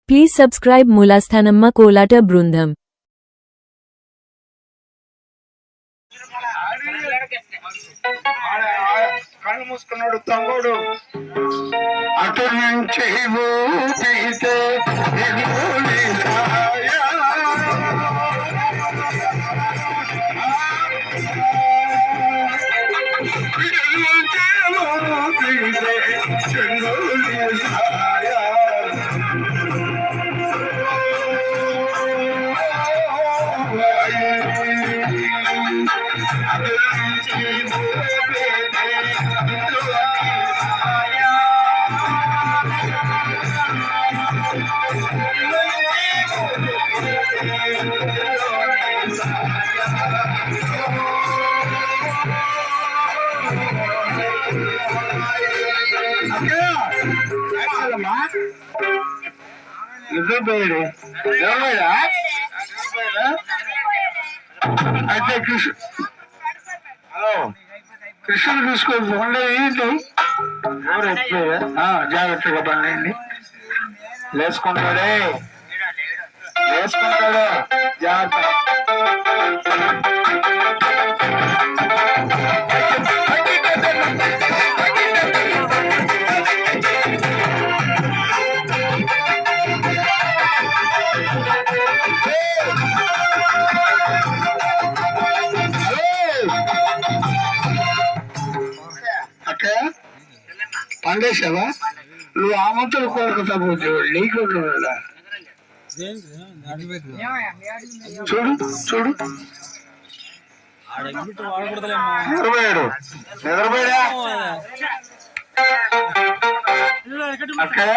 Please subscribe Mulasthanamma Kolata Brundham. కళ్ళు మూసుకున్నాడు తమ్ముడు అటు నుంచి ఊపితే అయితే కృష్ణుడు తీసుకోవచ్చు ఉండేది ఏంటి ఎవరు ఎత్తుపోయా జాగ్రత్తగా పండండి లేసుకుంటాడే లేసుకుంటాడు జాగ్రత్త పండేసావా నువ్వు ఆమంతులు కోరుకుంటా పోతే నీకు చూడు చూడు నిద్రపోయాడు నిద్రపోయా అక్కడ